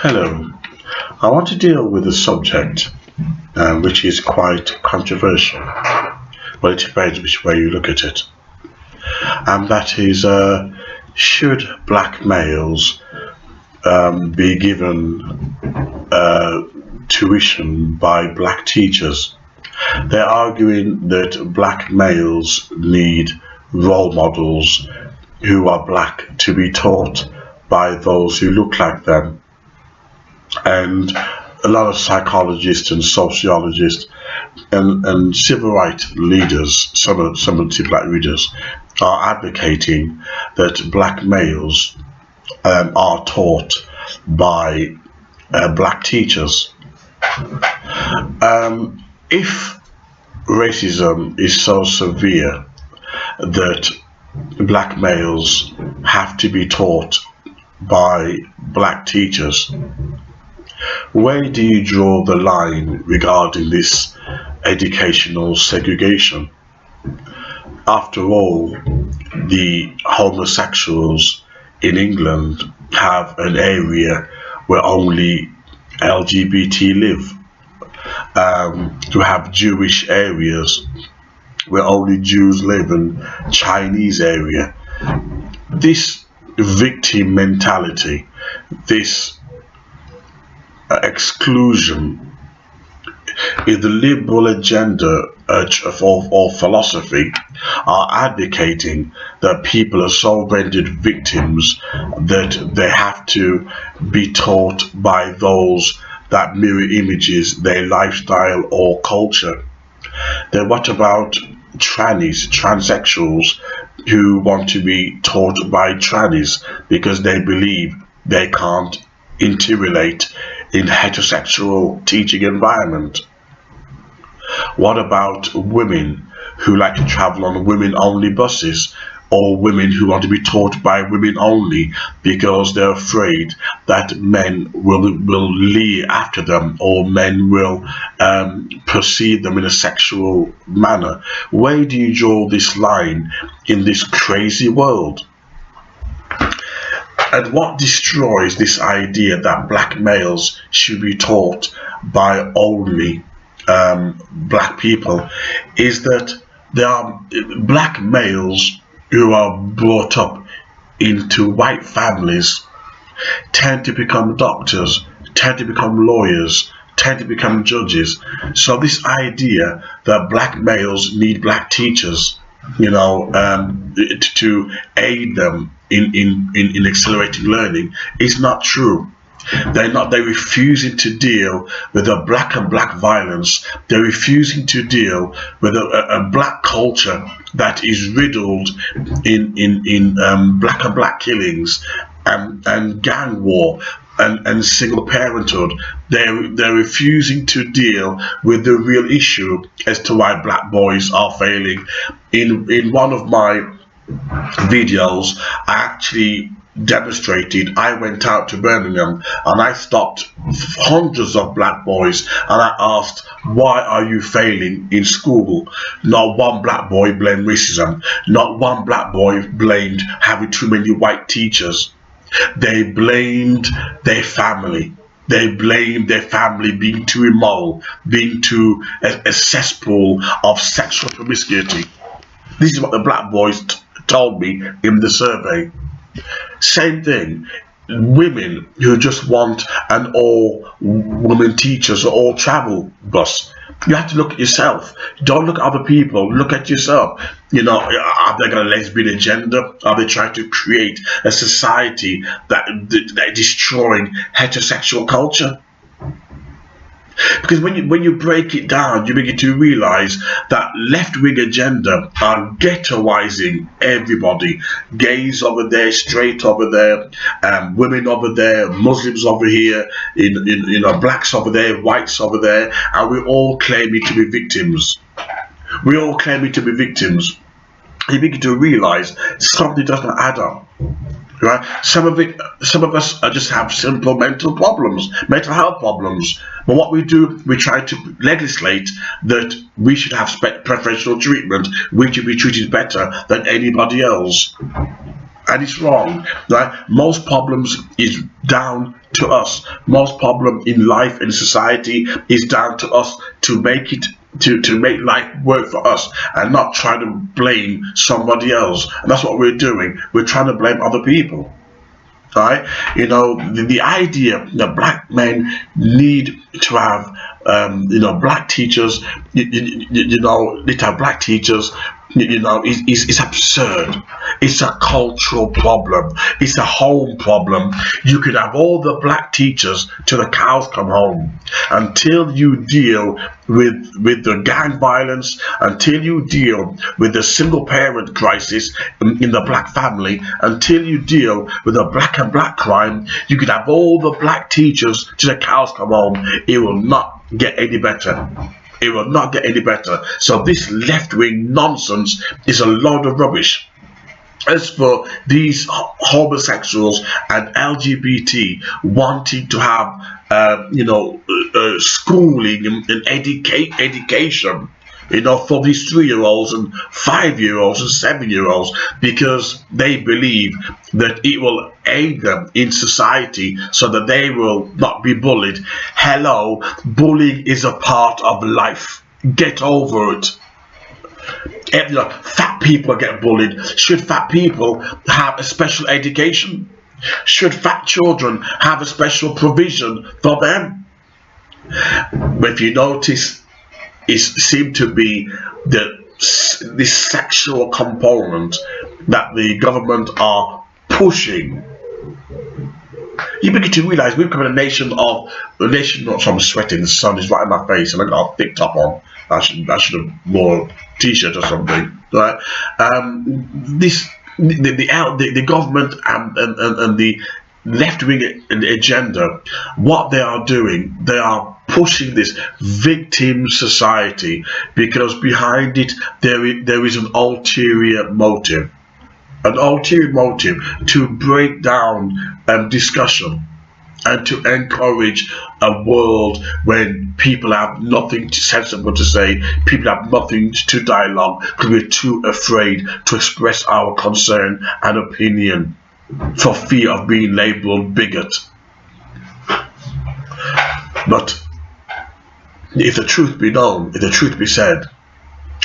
Hello. I want to deal with a subject which is quite controversial. Well, it depends which way you look at it. And that is, should black males be given tuition by black teachers? They're arguing that black males need role models who are black to be taught by those who look like them. And a lot of psychologists and sociologists and civil rights leaders, some of the black leaders, are advocating that black males are taught by black teachers. If racism is so severe that black males have to be taught by black teachers, where do you draw the line regarding this educational segregation? After all, the homosexuals in England have an area where only LGBT live. You have Jewish areas where only Jews live, and Chinese area. This victim mentality, this exclusion, if the liberal agenda or philosophy are advocating that people are so rendered victims that they have to be taught by those that mirror images their lifestyle or culture, then what about transsexuals who want to be taught by trannies because they believe they can't interrelate in heterosexual teaching environment? What about women who like to travel on women only buses, or women who want to be taught by women only because they're afraid that men will leer after them, or men will perceive them in a sexual manner? Where do you draw this line in this crazy world? And what destroys this idea that black males should be taught by only black people is that there are black males who are brought up into white families tend to become doctors, tend to become lawyers, tend to become judges. So this idea that black males need black teachers, to aid them in accelerating learning is not true. They're refusing to deal with the black and black violence. They're refusing to deal with a black culture that is riddled in black and black killings and gang war and single parenthood. They're refusing to deal with the real issue as to why black boys are failing. In one of my videos, I actually demonstrated. I went out to Birmingham and I stopped hundreds of black boys and I asked, why are you failing in school? Not one black boy blamed racism. Not one black boy blamed having too many white teachers. They blamed their family. They blamed their family being too immoral, being too a cesspool of sexual promiscuity. This is what the black boys told me in the survey. Same thing. Women who just want an all women teachers or all travel bus. You have to look at yourself. Don't look at other people. Look at yourself. Are they got a lesbian agenda? Are they trying to create a society that is destroying heterosexual culture? Because when you break it down, you begin to realize that left-wing agenda are ghettoizing everybody. Gays over there, straight over there, women over there, Muslims over here, blacks over there, whites over there, and we're all claiming to be victims. We're all claiming to be victims. You begin to realize something doesn't add up. Right? Some of us just have simple mental problems, mental health problems. But what we do, we try to legislate that we should have preferential treatment. We should be treated better than anybody else. and it's wrong, right? Most problems is down to us. Most problem in life and society is down to us to make it to make life work for us, and not try to blame somebody else. And that's what we're doing. We're trying to blame other people. Right? You know, the idea that black men need to have, black teachers, need to have black teachers, is absurd. It's a cultural problem. It's a home problem. You could have all the black teachers till the cows come home. Until you deal with the gang violence, until you deal with the single parent crisis in the black family, until you deal with the black and black crime, you could have all the black teachers till the cows come home. It will not get any better. It will not get any better. So this left-wing nonsense is a load of rubbish. As for these homosexuals and LGBT wanting to have, schooling and education, for these 3-year-olds and 5-year-olds and 7-year-olds, because they believe that it will aid them in society so that they will not be bullied. Hello, bullying is a part of life. Get over it. Fat people get bullied. Should fat people have a special education? Should fat children have a special provision for them? But if you notice, it seemed to be this sexual component that the government are pushing. You begin to realize we've become a nation. I'm sweating. The sun is right in my face, and I got a thick top on. I should have wore a t-shirt or something, right? The government and the left-wing agenda, what they are doing, they are pushing this victim society, because behind it there is an ulterior motive. An ulterior motive to break down discussion and to encourage a world when people have nothing sensible to say, people have nothing to dialogue, because we're too afraid to express our concern and opinion for fear of being labelled bigot. But if the truth be known, if the truth be said,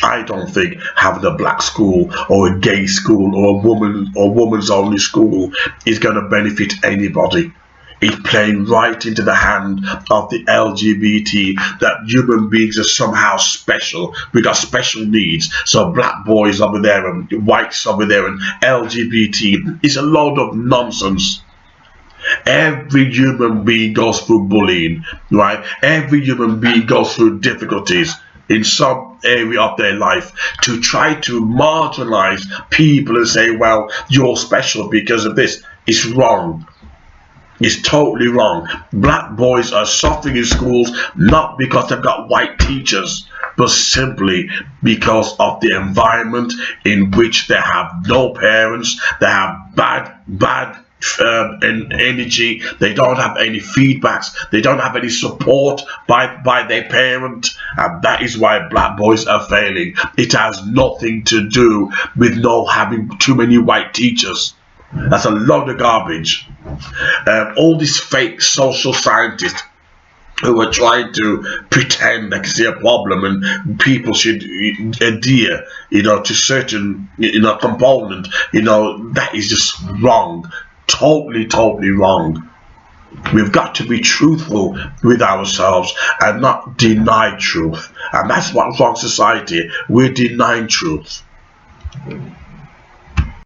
I don't think having a black school or a gay school or a woman's only school is going to benefit anybody. It's playing right into the hand of the LGBT, that human beings are somehow special. We got special needs. So black boys over there and whites over there and LGBT is a load of nonsense. Every human being goes through bullying, right? Every human being goes through difficulties in some area of their life. To try to marginalize people and say, well, you're special because of this, is wrong. It's totally wrong. Black boys are suffering in schools not because they've got white teachers, but simply because of the environment in which they have no parents, they have bad energy, they don't have any feedbacks, they don't have any support by their parent, and that is why black boys are failing. It has nothing to do with not having too many white teachers. That's a load of garbage. All these fake social scientists who are trying to pretend they can see a problem and people should adhere, to certain, component, that is just wrong. Totally wrong. We've got to be truthful with ourselves and not deny truth. And that's what's wrong society. We're denying truth.